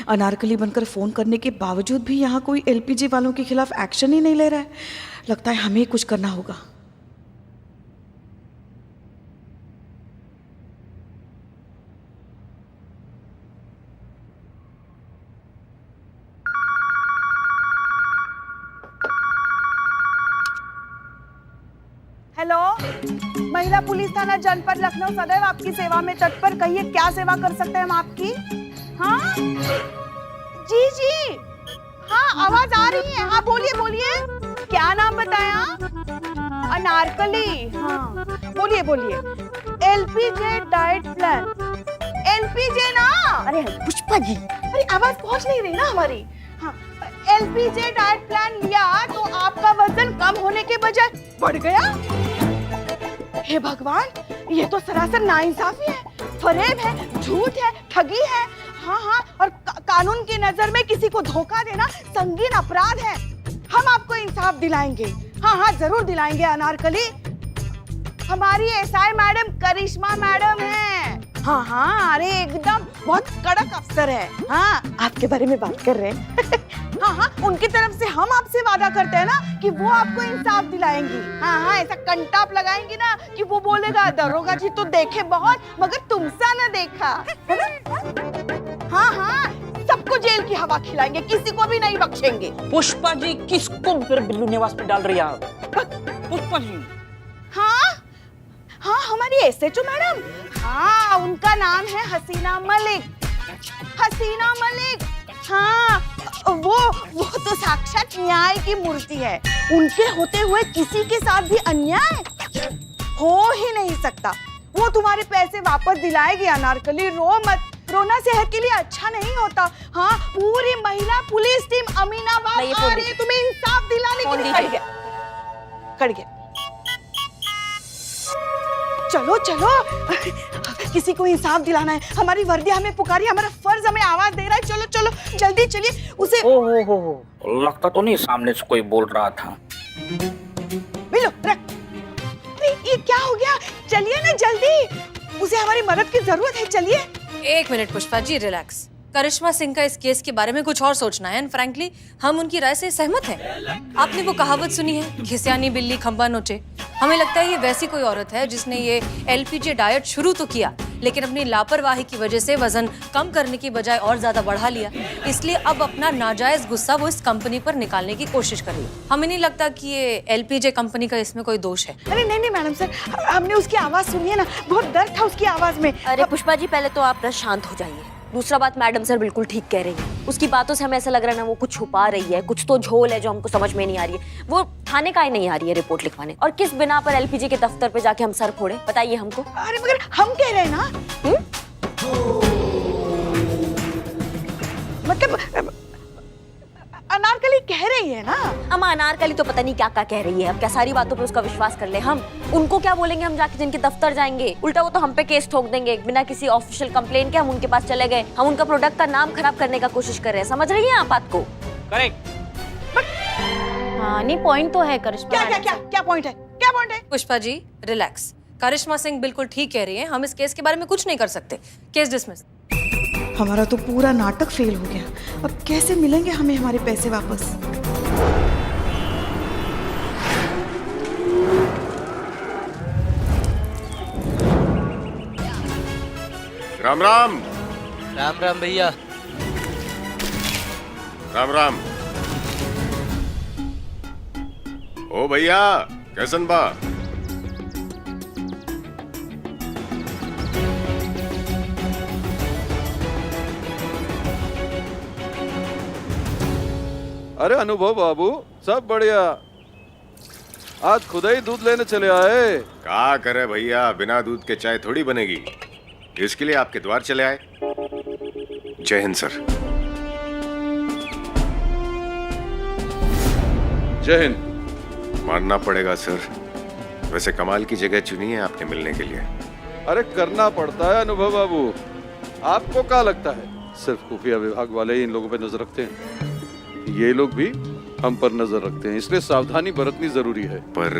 अनारकली बनकर फ़ोन करने के बावजूद भी यहाँ कोई एलपीजी वालों के खिलाफ एक्शन ही नहीं ले रहा है। लगता है हमें ही कुछ करना होगा। हेलो, महिला पुलिस थाना जनपद लखनऊ सदैव आपकी सेवा में तत्पर। कहिए क्या सेवा कर सकते हैं हम आपकी? हाँ जी जी, हाँ आवाज आ रही है। हाँ बोलिए बोलिए, क्या नाम बताया? अनारकली। हाँ बोलिए बोलिए। LPG diet plan. एलपीजे ना? अरे पुष्पा जी, अरे आवाज पहुंच नहीं रही ना हमारी। हाँ, एलपीजे डाइट प्लान लिया तो आपका वजन कम होने के बजाय बढ़ गया। हे भगवान, ये तो सरासर नाइंसाफी है, फरेब है, झूठ है, ठगी है। हाँ हाँ, और कानून की नजर में किसी को धोखा देना संगीन अपराध है। हम आपको इंसाफ दिलाएंगे। हाँ हाँ जरूर दिलाएंगे अनारकली। हमारी एसआई मैडम करिश्मा मैडम है। हाँ हाँ, अरे एकदम बहुत कड़क अफसर है। हाँ आपके बारे में बात कर रहे हैं। हाँ हाँ, उनकी तरफ से हम आपसे वादा करते हैं ना कि वो आपको इंसाफ दिलाएंगी। हाँ हाँ, ऐसा कंटाप लगाएंगी ना कि वो बोलेगा दरोगा जी तो देखे बहुत मगर तुमसा न देखा, है ना? हाँ हाँ, सबको जेल की हवा खिलाएंगे, किसी को भी नहीं बख्शेंगे। पुष्पा जी किसको फिर बिल्लू निवास पे डाल रही है आप? पुष्पा जी। हाँ हाँ, हमारी एसएचओ मैडम। हाँ, उनका नाम है हसीना मलिक। हसीना मलिक। हाँ, वो तो साक्षात न्याय की मूर्ति है। उनके होते हुए किसी के साथ भी अन्याय हो ही नहीं सकता। वो तुम्हारे पैसे वापस दिलाएगी अनारकली, रो मत। रोना सेहत के लिए अच्छा नहीं होता। हाँ, पूरी महिला पुलिस टीम अमीनाबाद आ रही है तुम्हें इंसाफ दिलाने के लिए। कट गया। चलो चलो, किसी को इंसाफ दिलाना है। हमारी वर्दी हमें पुकारी, हमारा फर्ज हमें आवाज दे रहा है। चलो चलो जल्दी चलिए उसे। हो लगता तो नहीं सामने से कोई बोल रहा था। मिलो रख। ये क्या हो गया? चलिए ना जल्दी, उसे हमारी मदद की जरूरत है। चलिए। एक मिनट पुष्पा जी, रिलैक्स। करिश्मा सिंह का इस केस के बारे में कुछ और सोचना है एंड फ्रैंकली हम उनकी राय से सहमत हैं। आपने वो कहावत सुनी है, घिसियानी बिल्ली खंबा नोचे? हमें लगता है ये वैसी कोई औरत है जिसने ये एलपीजे डाइट शुरू तो किया लेकिन अपनी लापरवाही की वजह से वजन कम करने की बजाय और ज्यादा बढ़ा लिया। इसलिए अब अपना नाजायज गुस्सा वो इस कंपनी पर निकालने की कोशिश कर रही है। हमें नहीं लगता कि ये एलपीजे कंपनी का इसमें कोई दोष है। अरे नहीं नहीं मैडम सर, हमने उसकी आवाज सुनी है ना, बहुत दर्द था उसकी आवाज में। अरे पुष्पा जी, पहले तो आप शांत हो जाइए। दूसरा बात, मैडम सर बिल्कुल ठीक कह रही है। उसकी बातों से हमें ऐसा लग रहा है ना वो कुछ छुपा रही है, कुछ तो झोल है जो हमको समझ में नहीं आ रही है। वो थाने का ही नहीं आ रही है रिपोर्ट लिखवाने, और किस बिना पर एलपीजी के दफ्तर पे जाके हम सर फोड़े, बताइए हमको। अरे मगर हम कह रहे हैं ना, मतलब अनारकली कह रही है ना। अम्मा अनारकली तो पता नहीं क्या क्या कह रही है। अब क्या सारी बातों पे उसका विश्वास कर ले हम? उनको क्या बोलेंगे हम जाके जिनके दफ्तर जाएंगे? उल्टा वो तो हम पे केस ठोक देंगे। बिना किसी ऑफिशियल कंप्लेन के हम उनके पास चले गए, हम उनका प्रोडक्ट का नाम खराब करने का कोशिश कर रहे हैं। समझ रही हैं आप बात को? करेक्ट। हाँ नहीं, पॉइंट तो है करिश्मा। क्या क्या क्या क्या पॉइंट है? क्या पॉइंट है? पुष्पा जी रिलैक्स। करिश्मा सिंह बिल्कुल ठीक कह रही है, हम इस केस के बारे में कुछ नहीं कर सकते। Case dismiss. हमारा तो पूरा नाटक फेल हो गया। अब कैसे मिलेंगे हमें हमारे पैसे वापस? राम राम। राम राम भैया। राम राम। ओ भैया, कैसन बा? अरे अनुभव बाबू, सब बढ़िया। आज खुद ही दूध लेने चले आए। क्या करे भैया, बिना दूध के चाय थोड़ी बनेगी। इसके लिए आपके द्वार चले आए। जय हिंद सर। जय हिंद। मानना पड़ेगा सर, वैसे कमाल की जगह चुनी है आपने मिलने के लिए। अरे करना पड़ता है अनुभव बाबू। आपको क्या लगता है सिर्फ खुफिया विभाग वाले ही इन लोगों पे नजर रखते हैं? ये लोग भी हम पर नजर रखते हैं, इसलिए सावधानी बरतनी जरूरी है। पर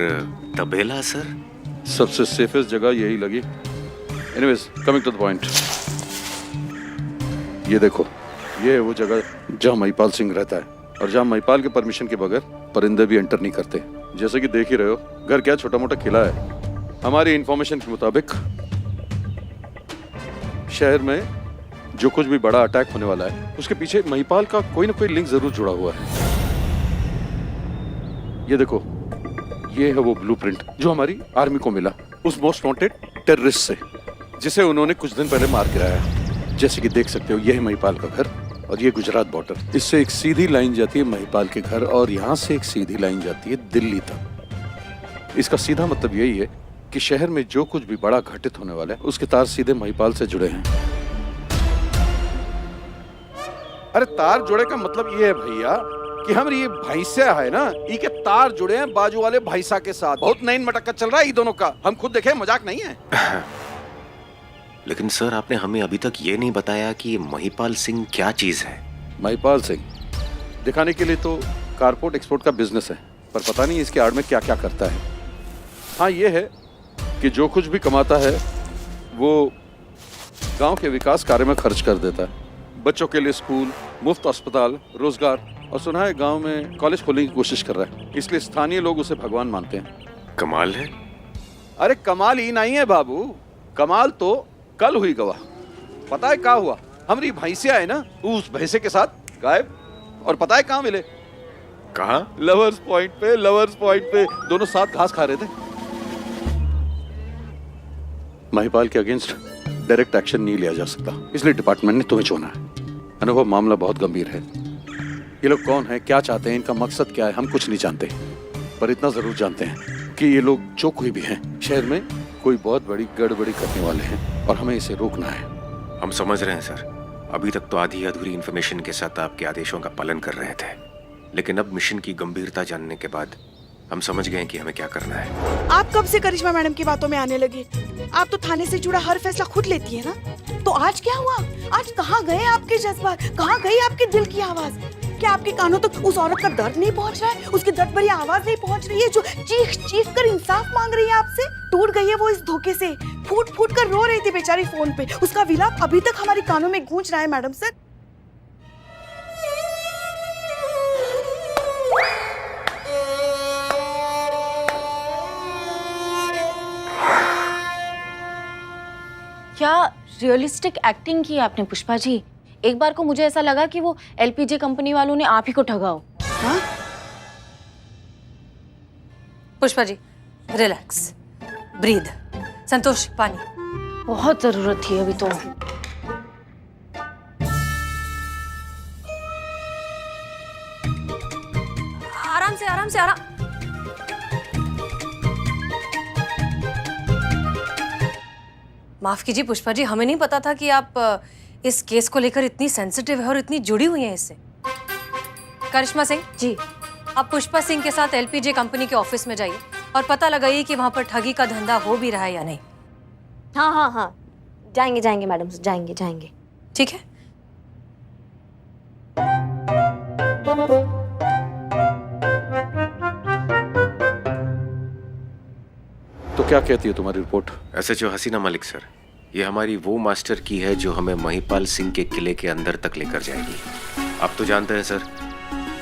तबेला सर? सबसे सेफेस्ट जगह यही लगी। Anyways, coming to the point. ये देखो, ये है वो जगह जहाँ महिपाल सिंह रहता है और जहाँ महिपाल के परमिशन के बगैर परिंदे भी एंटर नहीं करते। जैसे कि देख ही रहे हो, घर क्या छोटा मोटा किला है। हमारी इंफॉर्मेशन के मुताबिक शहर में जो कुछ भी बड़ा अटैक होने वाला है उसके पीछे महिपाल का कोई ना कोई लिंक जरूर जुड़ा हुआ है। ये देखो, ये है वो ब्लूप्रिंट जो हमारी आर्मी को मिला उस मोस्ट वांटेड टेररिस्ट से, जिसे उन्होंने कुछ दिन पहले मार गिराया। जैसे कि देख सकते हो, ये है महिपाल का घर और ये गुजरात बॉर्डर। इससे एक सीधी लाइन जाती है महिपाल के घर और यहाँ से एक सीधी लाइन जाती है दिल्ली तक। इसका सीधा मतलब यही है कि शहर में जो कुछ भी बड़ा घटित होने वाला है उसके तार सीधे महिपाल से जुड़े हैं। अरे तार जुड़े का मतलब ये है भैया कि हमारी ये भैंसिया है ना, ये के तार जुड़े हैं बाजू वाले भैंसा के साथ। बहुत नई मटक्का चल रहा है ये दोनों का, हम खुद देखे, मजाक नहीं है। लेकिन सर, आपने हमें अभी तक ये नहीं बताया कि ये महिपाल सिंह क्या चीज है। महिपाल सिंह दिखाने के लिए तो कारपोर्ट एक्सपोर्ट का बिजनेस है, पर पता नहीं इसके आड़ में क्या क्या करता है। हाँ, ये है कि जो कुछ भी कमाता है वो गांव के विकास कार्य में खर्च कर देता है। बच्चों के लिए स्कूल, मुफ्त अस्पताल, रोजगार, और सुना है गांव में कॉलेज खोलने की कोशिश कर रहा है। इसलिए स्थानीय लोग उसे भगवान मानते हैं। कमाल है। अरे कमाल ही नहीं है बाबू, कमाल तो कल हुई गवाह। पता है क्या हुआ? हमारी भैंसिया है ना, उस भैंसे के साथ गायब। और पता है कहाँ मिले? कहाँ? लवर्स पॉइंट पे। लवर्स पॉइंट पे दोनों साथ घास खा रहे थे। महिपाल के अगेंस्ट डायरेक्ट एक्शन नहीं लिया जा सकता, इसलिए डिपार्टमेंट ने तुम्हें चुना है। अनुभव, मामला बहुत गंभीर है। ये लोग कौन है, क्या चाहते हैं, इनका मकसद क्या है, हम कुछ नहीं जानते, पर इतना जरूर जानते हैं कि ये लोग जो कोई भी हैं शहर में कोई बहुत बड़ी गड़बड़ी करने वाले हैं और हमें इसे रोकना है। हम समझ रहे हैं सर, अभी तक तो आधी अधूरी इन्फॉर्मेशन के साथ आपके आदेशों का पालन कर रहे थे, लेकिन अब मिशन की गंभीरता जानने के बाद हम समझ गए कि हमें क्या करना है। आप कब से करिश्मा मैडम की बातों में आने लगे? आप तो थाने से जुड़ा हर फैसला खुद लेती है ना, तो आज क्या हुआ? आज कहाँ गए आपके जज्बात, कहाँ गई आपके दिल की आवाज? क्या आपके कानों तक उस औरत का दर्द नहीं पहुंच रहा है? उसकी दर्द भरी आवाज नहीं पहुंच रही है जो चीख चीख कर इंसाफ मांग रही है आपसे? टूट गई है वो इस धोखे से, फूट फूट कर रो रही थी बेचारी फोन पे। उसका विलाप अभी तक हमारे कानों में गूंज रहा है मैडम सर। क्या रियलिस्टिक एक्टिंग की आपने पुष्पा जी। एक बार को मुझे ऐसा लगा कि वो एलपीजे कंपनी वालों ने आप ही को ठगा हो। हाँ? Pushpa ji, relax, breathe. संतोष, पानी। बहुत जरूरत थी अभी तो। आराम से, आराम से, आराम। माफ कीजिए पुष्पा जी, हमें नहीं पता था कि आप इस केस को लेकर इतनी सेंसिटिव है और इतनी जुड़ी हुई हैं इससे। करिश्मा सिंह जी, आप पुष्पा सिंह के साथ एलपीजे कंपनी के ऑफिस में जाइए और पता लगाइए कि वहां पर ठगी का धंधा हो भी रहा है या नहीं। हाँ हाँ हाँ, जाएंगे जाएंगे मैडम, जाएंगे जाएंगे। ठीक है। तो क्या कहती है तुम्हारी रिपोर्ट? एसएचओ हसीना मलिक सर, ये हमारी वो मास्टर की है जो हमें महिपाल सिंह के किले के अंदर तक लेकर जाएगी। आप तो जानते हैं सर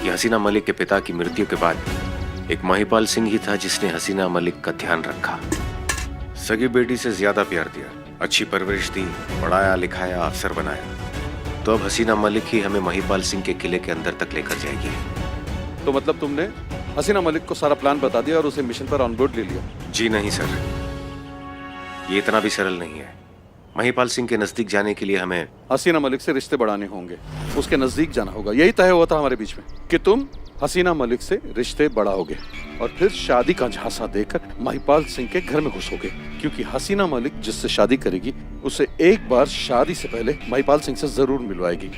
कि हसीना मलिक के पिता की मृत्यु के बाद एक महिपाल सिंह ही था जिसने हसीना मलिक का ध्यान रखा, सगी बेटी से ज्यादा प्यार दिया, अच्छी परवरिश दी, पढ़ाया लिखाया, अफसर बनाया। तो अब हसीना मलिक ही हमें महिपाल सिंह के किले के अंदर तक लेकर जाएगी। तो मतलब तुमने हसीना मलिक को सारा प्लान बता दिया और उसे मिशन पर ऑन बोर्ड ले लिया? जी नहीं सर, ये इतना भी सरल नहीं है। महिपाल सिंह के नजदीक जाने के लिए हमें हसीना मलिक से रिश्ते बढ़ाने होंगे, उसके नजदीक जाना होगा। यही तय हुआ था हमारे बीच में कि तुम हसीना मलिक से रिश्ते बढ़ाओगे और फिर शादी का झांसा देकर महिपाल सिंह के घर में घुसोगे, क्योंकि हसीना मलिक जिससे शादी करेगी उसे एक बार शादी से पहले महिपाल सिंह से जरूर मिलवाएगी।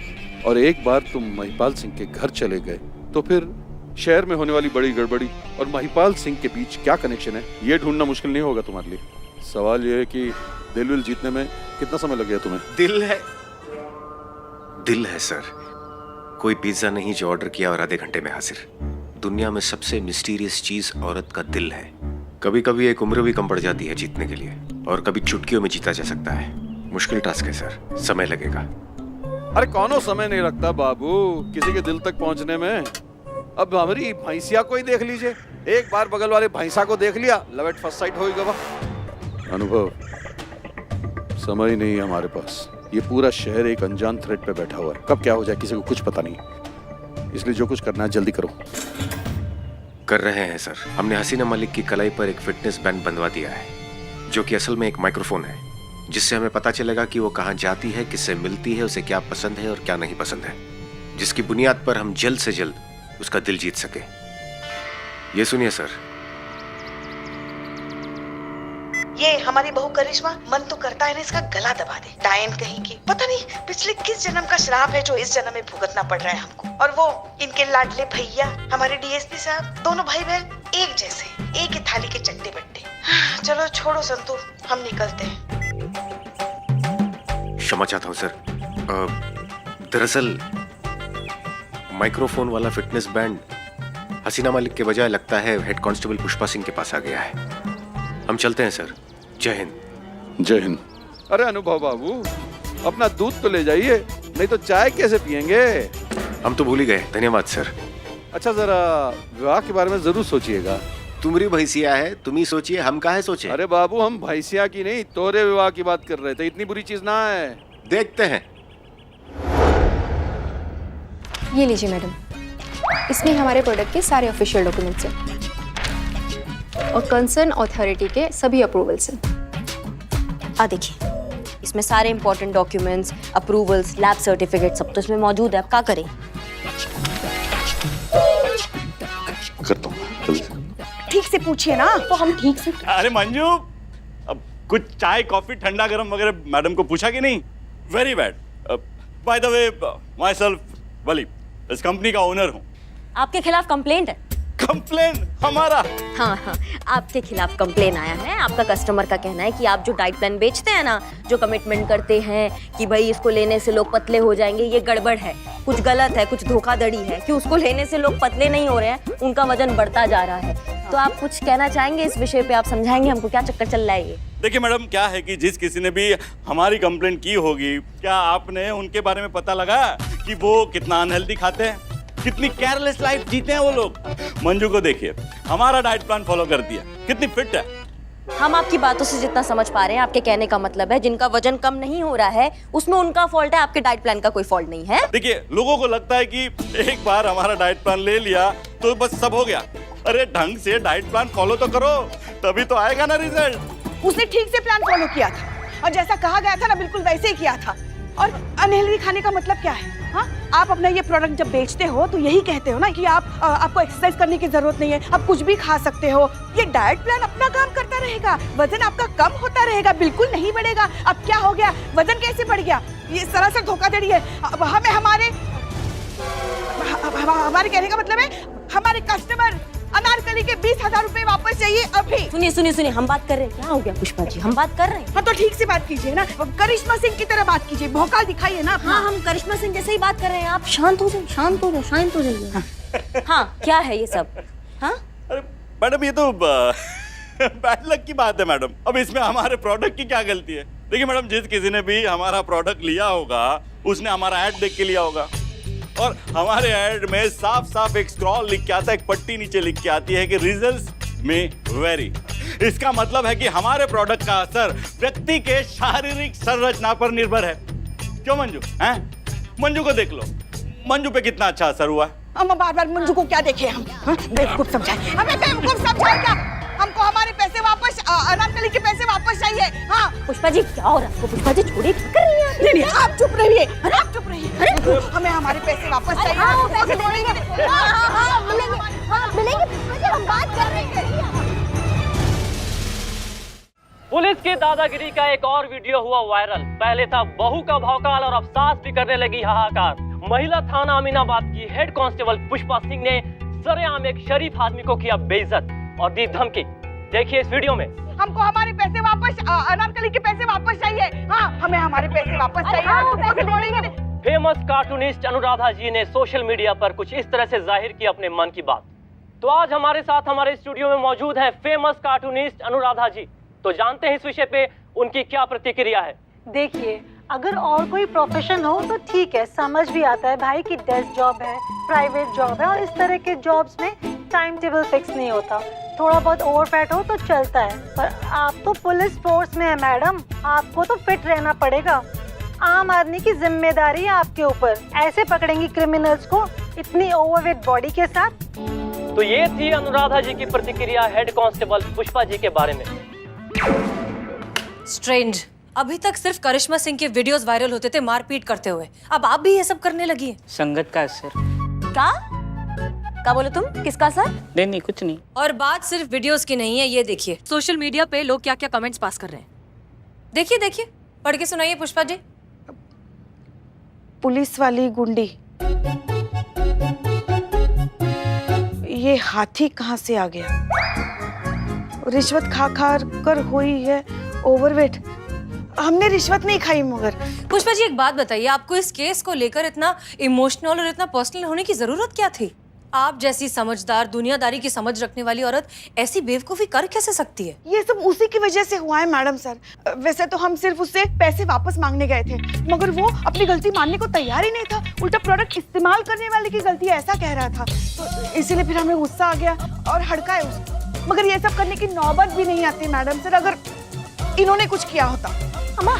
और एक बार तुम महिपाल सिंह के घर चले गए तो फिर शहर में होने वाली बड़ी गड़बड़ी और महिपाल सिंह के बीच क्या कनेक्शन है, ये ढूंढना मुश्किल नहीं होगा तुम्हारे लिए। सवाल यह है कि दिल विल जीतने में कितना समय लग गया तुम्हें? दिल है सर, कोई पिज्जा नहीं जो ऑर्डर किया और आधे घंटे में हाजिर। दुनिया में सबसे मिस्टीरियस चीज औरत का दिल है। कभी कभी एक उम्र भी कम पड़ जाती है जीतने के लिए, और कभी चुटकियों में जीता जा सकता है। मुश्किल टास्क है सर, समय लगेगा। अरे कौनो समय नहीं लगता बाबू किसी के दिल तक पहुंचने में। अब हमारी भैंसिया को ही देख लीजिए, एक बार बगल वाले भैंसा को देख लिया, लव एट फर्स्ट साइट हो गया। अनुभव, समय नहीं है हमारे पास। ये पूरा शहर एक अनजान थ्रेड पे बैठा हुआ है, कब क्या हो जाए किसी को कुछ पता नहीं। इसलिए जो कुछ करना है जल्दी करो। कर रहे हैं सर। हमने हसीना मलिक की कलाई पर एक फिटनेस बैंड बंधवा दिया है, जो कि असल में एक माइक्रोफोन है, जिससे हमें पता चलेगा कि वो कहाँ जाती है, किससे मिलती है, उसे क्या पसंद है और क्या नहीं पसंद है, जिसकी बुनियाद पर हम जल्द से जल्द उसका दिल जीत सके। ये सुनिए सर। ये हमारी बहू करिश्मा मन तो करता है ना इसका गला दबा दे। डायन कहीं की, पता नहीं पिछले किस जन्म का श्राप है जो इस जन्म में भुगतना पड़ रहा है हमको। और वो इनके लाडले भैया हमारे डीएसपी साहब, दोनों भाई बहन एक जैसे, एक ही थाली के चट्टे बट्टे। चलो छोड़ो संतू, हम निकलते हैं। क्षमा चाहता हूँ सर। दरअसल माइक्रोफोन वाला फिटनेस बैंड हसीना मलिक के बजाय लगता है हेड कांस्टेबल पुष्पा सिंह के पास आ गया है। हम चलते हैं सर। जय हिंद। जय हिंद। अरे अनुभव बाबू, अपना दूध तो ले जाइए, नहीं तो चाय कैसे पियेंगे। हम तो भूल ही गए। धन्यवाद सर। अच्छा जरा विवाह के बारे में जरूर सोचिएगा। तुम्हारी भैंसिया है, तुम ही सोचिए, हम काहे सोचे। अरे बाबू, हम भैंसिया की नहीं तोरे विवाह की बात कर रहे थे, इतनी बुरी चीज ना है। देखते हैं। ये लीजिए मैडम, इसमें हमारे प्रोडक्ट के सारे ऑफिशियल डॉक्यूमेंट्स हैं और कंसर्न अथॉरिटी के सभी अप्रूवल्स हैं। आ देखिए, इसमें सारे important documents, approvals, lab certificate सब तो इसमें मौजूद है। अब क्या करें? करता हूँ जल्दी से। ठीक से पूछिए ना। तो हम ठीक से। अरे मंजू, अब कुछ चाय कॉफी ठंडा गरम वगैरह मैडम को पूछा कि नहीं? Very bad. By the way, myself वली, इस कंपनी का ओनर हूँ। आपके खिलाफ कंप्लेंट है। कंप्लेन हमारा? हाँ हाँ, आपके खिलाफ कंप्लेन आया है। आपका कस्टमर का कहना है कि आप जो डाइट प्लान बेचते हैं ना, जो कमिटमेंट करते हैं कि भाई इसको लेने से लोग पतले हो जाएंगे, ये गड़बड़ है, कुछ गलत है, कुछ धोखाधड़ी है कि उसको लेने से लोग पतले नहीं हो रहे हैं, उनका वजन बढ़ता जा रहा है। तो आप कुछ कहना चाहेंगे इस विषय पे? आप समझाएंगे हमको क्या चक्कर चल रहा है ये? देखिए मैडम, क्या है कि जिस किसी ने भी हमारी कंप्लेंट की होगी, क्या आपने उनके बारे में पता लगाया कि वो कितना अनहेल्दी खाते हैं, कितनी केयरलेस लाइफ जीते हैं वो लोग? मंजू को देखिए, हमारा डाइट प्लान फॉलो करती है, कितनी फिट है। हम आपकी बातों से जितना समझ पा रहे हैं, आपके कहने का मतलब है जिनका वजन कम नहीं हो रहा है उसमें उनका फॉल्ट है, आपके डाइट प्लान का कोई फॉल्ट नहीं है। देखिए, लोगों को लगता है कि एक बार हमारा डाइट प्लान ले लिया तो बस सब हो गया। अरे ढंग से डाइट प्लान फॉलो तो करो, तभी तो आएगा ना रिजल्ट। उसने ठीक से प्लान फॉलो किया था और जैसा कहा गया था ना बिल्कुल वैसे ही किया था। और अनहेल्दी खाने का मतलब क्या है? हाँ, आप अपना ये प्रोडक्ट जब बेचते हो तो यही कहते हो ना कि आपको एक्सरसाइज करने की जरूरत नहीं है, आप कुछ भी खा सकते हो। ये डाइट प्लान अपना काम करता रहेगा, वजन आपका कम होता रहेगा, बिल्कुल नहीं बढ़ेगा। अब क्या हो गया? वजन कैसे बढ़ गया? ये सरासर धोखाधड़ी है। अब हमें हमारे कहने का मतलब है हमारे कस्टमर अनारकली के 20,000 रुपए वापस चाहिए अभी। सुनिए सुनिए सुनिए, हम बात कर रहे हैं। क्या हो गया पुष्पा जी, हम बात कर रहे हैं। हाँ तो ठीक से बात कीजिए ना, करिश्मा सिंह की तरह बात कीजिए, भौकाल दिखाइए ना अपना। हाँ, हम करिश्मा सिंह जैसे ही बात कर रहे हैं। आप शांत हो जाइए, शांत हो जाइए, शांत हो जाइए। हाँ, क्या है ये सब? हाँ, अरे मैडम, ये तो बैड लक की बात है मैडम। अब इसमें हमारे प्रोडक्ट की क्या गलती है? देखिए मैडम, जिस किसी ने भी हमारा प्रोडक्ट लिया होगा उसने हमारा ऐड देख के लिया होगा, और हमारे ऐड में साफ साफ एक स्क्रॉल लिख के आता है, एक पट्टी नीचे लिख के आती है कि रिजल्ट्स में वेरी। इसका मतलब है कि हमारे प्रोडक्ट का असर व्यक्ति के शारीरिक संरचना पर निर्भर है। क्यों मंजू? हैं? मंजू को देख लो, मंजू पे कितना अच्छा असर हुआ। हम बार बार मंजू को क्या देखे हम? बेवकूफ समझाए हमें, बेवकूफ समझाए क्या? हमको हमारे पैसे वापस, अनारकली के पैसे वापस चाहिए। हाँ पुष्पा जी, क्या हो रहा है? पुष्पा जी छोड़िए, क्या कर रही हैं आप? नहीं, आप चुप रहिए, आप चुप रहिए। अरे हमें हमारे पैसे वापस चाहिए। हाँ, पैसे मिलेंगे। हाँ, मिलेंगे, हाँ, मिलेंगे। पुष्पा जी, हम बात कर रहे हैं। पुलिस की दादागिरी का एक और वीडियो हुआ वायरल। पहले था बहू का भौकाल और अब सास भी करने लगी हाहाकार। महिला थाना अमीनाबाद की हेड कांस्टेबल पुष्पा सिंह ने सरेआम एक शरीफ आदमी को किया बेइज्जत और दी धमकी। देखिए इस वीडियो में। हमको हमारे पैसे वापस, अनारकली के पैसे वापस चाहिए। हाँ, हमें हमारे पैसे वापस चाहिए। फेमस कार्टूनिस्ट अनुराधा जी ने सोशल मीडिया पर कुछ इस तरह से जाहिर की अपने मन की बात। तो आज हमारे साथ हमारे स्टूडियो में मौजूद है फेमस कार्टूनिस्ट अनुराधा जी। तो जानते हैं इस विषय पे उनकी क्या प्रतिक्रिया है। देखिए, अगर और कोई प्रोफेशन हो तो ठीक है, समझ भी आता है भाई कि डेस्क जॉब है, प्राइवेट जॉब है और इस तरह के जॉब्स में टाइम टेबल फिक्स नहीं होता, थोड़ा बहुत ओवरफैट हो तो चलता है। पर आप तो पुलिस फोर्स में है मैडम, आपको तो फिट रहना पड़ेगा। आम आदमी की जिम्मेदारी है आपके ऊपर, ऐसे पकड़ेंगी क्रिमिनल्स को इतनी ओवरवेट बॉडी के साथ। तो ये थी अनुराधा जी की प्रतिक्रिया हेड कांस्टेबल पुष्पा जी के बारे में। स्ट्रेंज, अभी तक सिर्फ करिश्मा सिंह के वीडियोस वायरल होते थे मारपीट करते हुए, अब आप भी ये सब करने लगी हैं। संगत का असर। क्या बोले तुम? किसका सर? नहीं कुछ नहीं। और बात सिर्फ वीडियोस की नहीं है, ये देखिए सोशल मीडिया पे लोग क्या क्या कमेंट्स पास कर रहे हैं। देखिए देखिए, पढ़ के सुनाइए पुष्पा जी। पुलिस वाली गुंडी, ये हाथी कहाँ से आ गया? रिश्वत खा खा कर हुई है ओवरवेट। हमने रिश्वत नहीं खाई। मगर पुष्पा जी एक बात बताइए, आपको इस केस को लेकर इतना इमोशनल और इतना पर्सनल होने की जरूरत क्या थी? आप जैसी समझदार, दुनियादारी की समझ रखने वाली औरत ऐसी बेवकूफी कर कैसे सकती है? ये सब उसी की वजह से हुआ है मैडम सर। वैसे तो हम सिर्फ उससे पैसे वापस मांगने गए थे, मगर वो अपनी गलती मानने को तैयार ही नहीं था। उल्टा प्रोडक्ट इस्तेमाल करने वाले की गलती है ऐसा कह रहा था, तो इसीलिए फिर हमें गुस्सा आ गया और हड़काए उसको। मगर ये सब करने की नौबत भी नहीं आती मैडम सर, अगर इन्होंने कुछ किया होता। अम्मा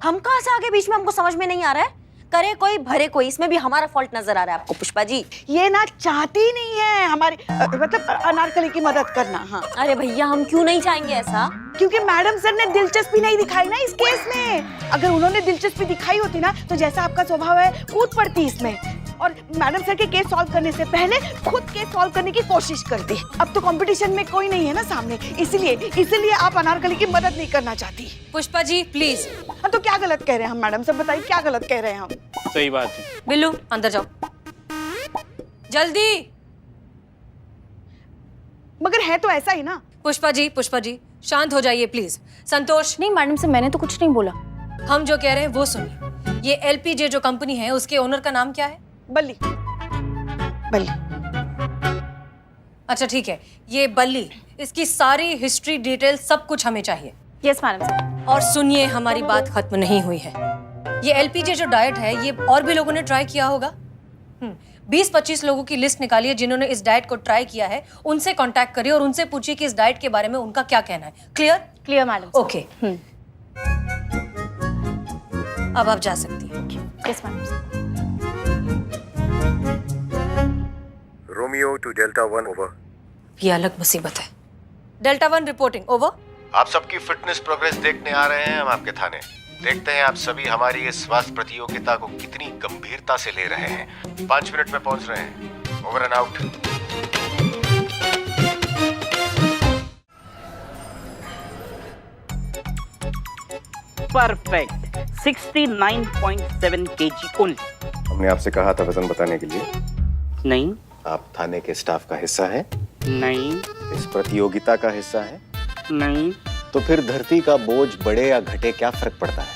हम कहाँ से आगे बीच में? हमको समझ में नहीं आ रहा है। करे कोई भरे कोई, इसमें भी हमारा फॉल्ट नजर आ रहा है आपको पुष्पा जी? ये ना चाहती ही नहीं है हमारी मतलब अनारकली की मदद करना। हाँ अरे भैया, हम क्यों नहीं चाहेंगे ऐसा? क्योंकि मैडम सर ने दिलचस्पी नहीं दिखाई ना इस केस में। अगर उन्होंने दिलचस्पी दिखाई होती ना तो जैसा आपका स्वभाव है कूद पड़ती इसमें, और मैडम सर के केस सॉल्व करने से पहले खुद केस सॉल्व करने की कोशिश करती। अब तो कंपटीशन में कोई नहीं है ना सामने, इसीलिए आप अनारकली की मदद नहीं करना चाहती। पुष्पा जी प्लीज। हम तो क्या गलत कह रहे हैं हम मैडम सर? बताइए क्या गलत कह रहे हैं हम? सही बात है। बिल्लू अंदर जाओ जल्दी। मगर है तो ऐसा ही ना। पुष्पा जी शांत हो जाइए प्लीज। संतोष। नहीं मैडम से मैंने तो कुछ नहीं बोला। हम जो कह रहे हैं वो सुनिए। ये एलपीजे जो कंपनी है उसके ओनर का नाम क्या है? बल्ली। अच्छा ठीक है, ये बल्ली, इसकी सारी हिस्ट्री डिटेल सब कुछ हमें चाहिए। Yes madam sir. और सुनिए, हमारी बात खत्म नहीं हुई है। ये एलपीजे जो डाइट है ये और भी लोगों ने ट्राई किया होगा। 20-25 लोगों की लिस्ट निकालिए जिन्होंने इस डाइट को ट्राई किया है, उनसे कांटेक्ट करिए और उनसे पूछिए कि इस डाइट के बारे में उनका क्या कहना है। Clear madam. ओके। अब आप जा सकती हैं। Yes madam sir. Romeo to delta 1 over. ये अलग मुसीबत है। Delta 1 reporting over. आप सबकी फिटनेस प्रोग्रेस देखने आ रहे हैं हम आपके थाने। देखते हैं आप सभी हमारी इस स्वास्थ्य प्रतियोगिता को कितनी गंभीरता से ले रहे हैं। 5 मिनट में पहुंच रहे हैं। Over and out. Perfect. 69.7 kg only. हमने आपसे कहा था वजन बताने के लिए। नहीं आप थाने के स्टाफ का हिस्सा हैं? नहीं इस प्रतियोगिता का हिस्सा है? नहीं। तो फिर धरती का बोझ बढ़े या घटे क्या फर्क पड़ता है?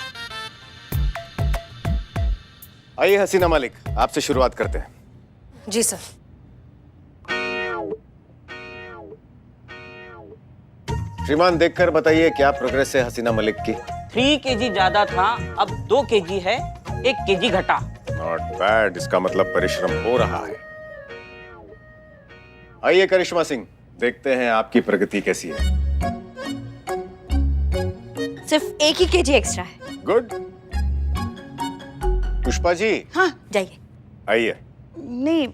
आइए हसीना मलिक, आपसे शुरुआत करते हैं। जी सर। श्रीमान देखकर बताइए क्या प्रोग्रेस है हसीना मलिक की? 3 kg ज्यादा था, अब 2 kg है, 1 kg घटा। नॉट बैड, इसका मतलब परिश्रम हो रहा है। आइए करिश्मा सिंह, देखते हैं आपकी प्रगति कैसी है। सिर्फ 1 ही केजी एक्स्ट्रा है। गुड। पुष्पा जी। हाँ जाइए। आइए। नहीं,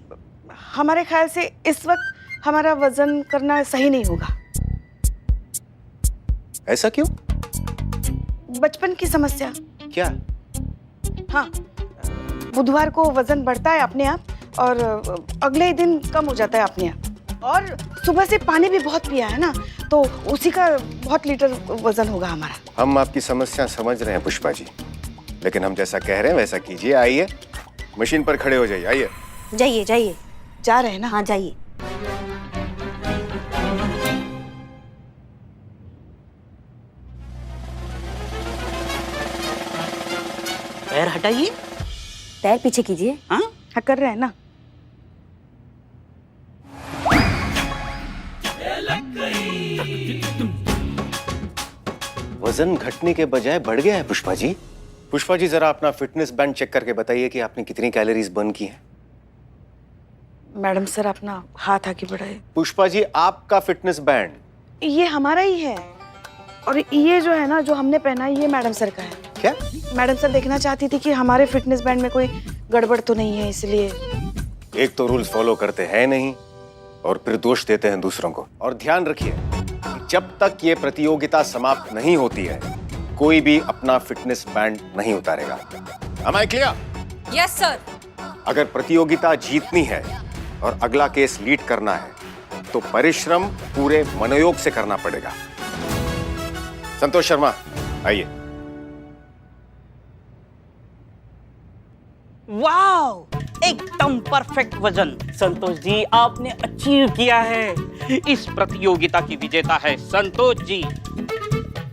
हमारे ख्याल से इस वक्त हमारा वजन करना सही नहीं होगा। ऐसा क्यों? बचपन की समस्या। क्या? हाँ, बुधवार को वजन बढ़ता है अपने आप और अगले ही दिन कम हो जाता है अपने आप। और सुबह से पानी भी बहुत पिया है ना, तो उसी का बहुत लीटर वजन होगा हमारा। हम आपकी समस्या समझ रहे हैं पुष्पा जी, लेकिन हम जैसा कह रहे हैं वैसा कीजिए। आइए, मशीन पर खड़े हो जाइए। आइए। जाइए। जा रहे हैं ना? हाँ जाइए। पैर हटाइए। पैर पीछे कीजिए। हाँ हाँ कर रहे हैं ना। वजन घटने के बजाय बढ़ गया है पुष्पा जी। पुष्पा जी जरा अपना फिटनेस बैंड चेक करके बताइए कि आपने कितनी कैलोरीज बर्न की हैं। मैडम सर अपना हाथ आगे बढ़ाए। पुष्पा जी आपका फिटनेस बैंड ये हमारा ही है और ये जो है ना जो हमने पहना है ये मैडम सर का है। क्या? मैडम सर देखना चाहती थी कि हमारे फिटनेस बैंड में कोई गड़बड़ तो नहीं है, इसलिए। एक तो रूल्स फॉलो करते हैं नहीं और फिर दोष देते हैं दूसरों को। और ध्यान रखिए जब तक ये प्रतियोगिता समाप्त नहीं होती है कोई भी अपना फिटनेस बैंड नहीं उतारेगा। Am I clear? Yes sir. अगर प्रतियोगिता जीतनी है और अगला केस लीड करना है तो परिश्रम पूरे मनोयोग से करना पड़ेगा। संतोष शर्मा आइए। वाओ, एकदम परफेक्ट वजन। संतोष जी आपने अचीव किया है। इस प्रतियोगिता की विजेता है संतोष जी।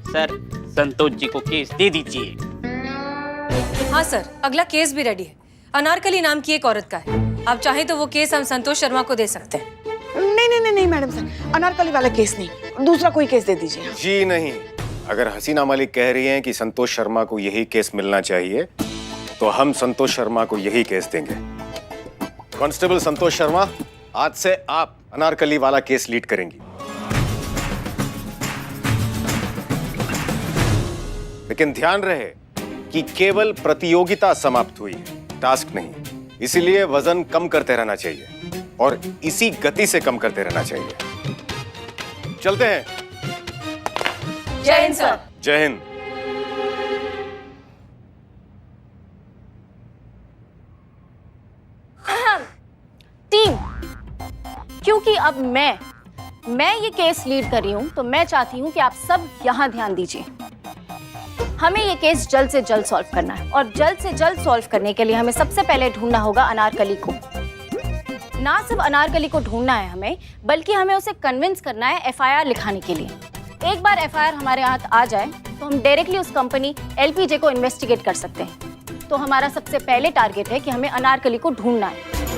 सर संतोष जी को केस दे दीजिए। हाँ सर, अगला केस भी रेडी है। अनारकली नाम की एक औरत का है। आप चाहें तो वो केस हम संतोष शर्मा को दे सकते हैं। नहीं मैडम सर, अनारकली वाला केस नहीं, दूसरा कोई केस दे दीजिए। जी नहीं, अगर हसीना मलिक कह रही हैं कि संतोष शर्मा को यही केस मिलना चाहिए तो हम संतोष शर्मा को यही केस देंगे। कांस्टेबल संतोष शर्मा, आज से आप अनारकली वाला केस लीड करेंगी। लेकिन ध्यान रहे कि केवल प्रतियोगिता समाप्त हुई है, टास्क नहीं। इसीलिए वजन कम करते रहना चाहिए और इसी गति से कम करते रहना चाहिए। चलते हैं। जय हिंद सर। जय हिंद। टीम, क्योंकि अब मैं ये केस लीड कर रही हूँ तो मैं चाहती हूँ कि आप सब यहाँ ध्यान दीजिए। हमें ये केस जल्द से जल्द सॉल्व करना है और जल्द से जल्द सॉल्व करने के लिए हमें सबसे पहले ढूंढना होगा अनारकली को। ना सिर्फ अनारकली को ढूंढना है हमें, बल्कि हमें उसे कन्विंस करना है एफआईआर लिखाने के लिए। एक बार एफआईआर हमारे हाथ आ जाए तो हम डायरेक्टली उस कंपनी एलपीजे को इन्वेस्टिगेट कर सकते हैं। तो हमारा सबसे पहले टारगेट है कि हमें अनारकली को ढूंढना है।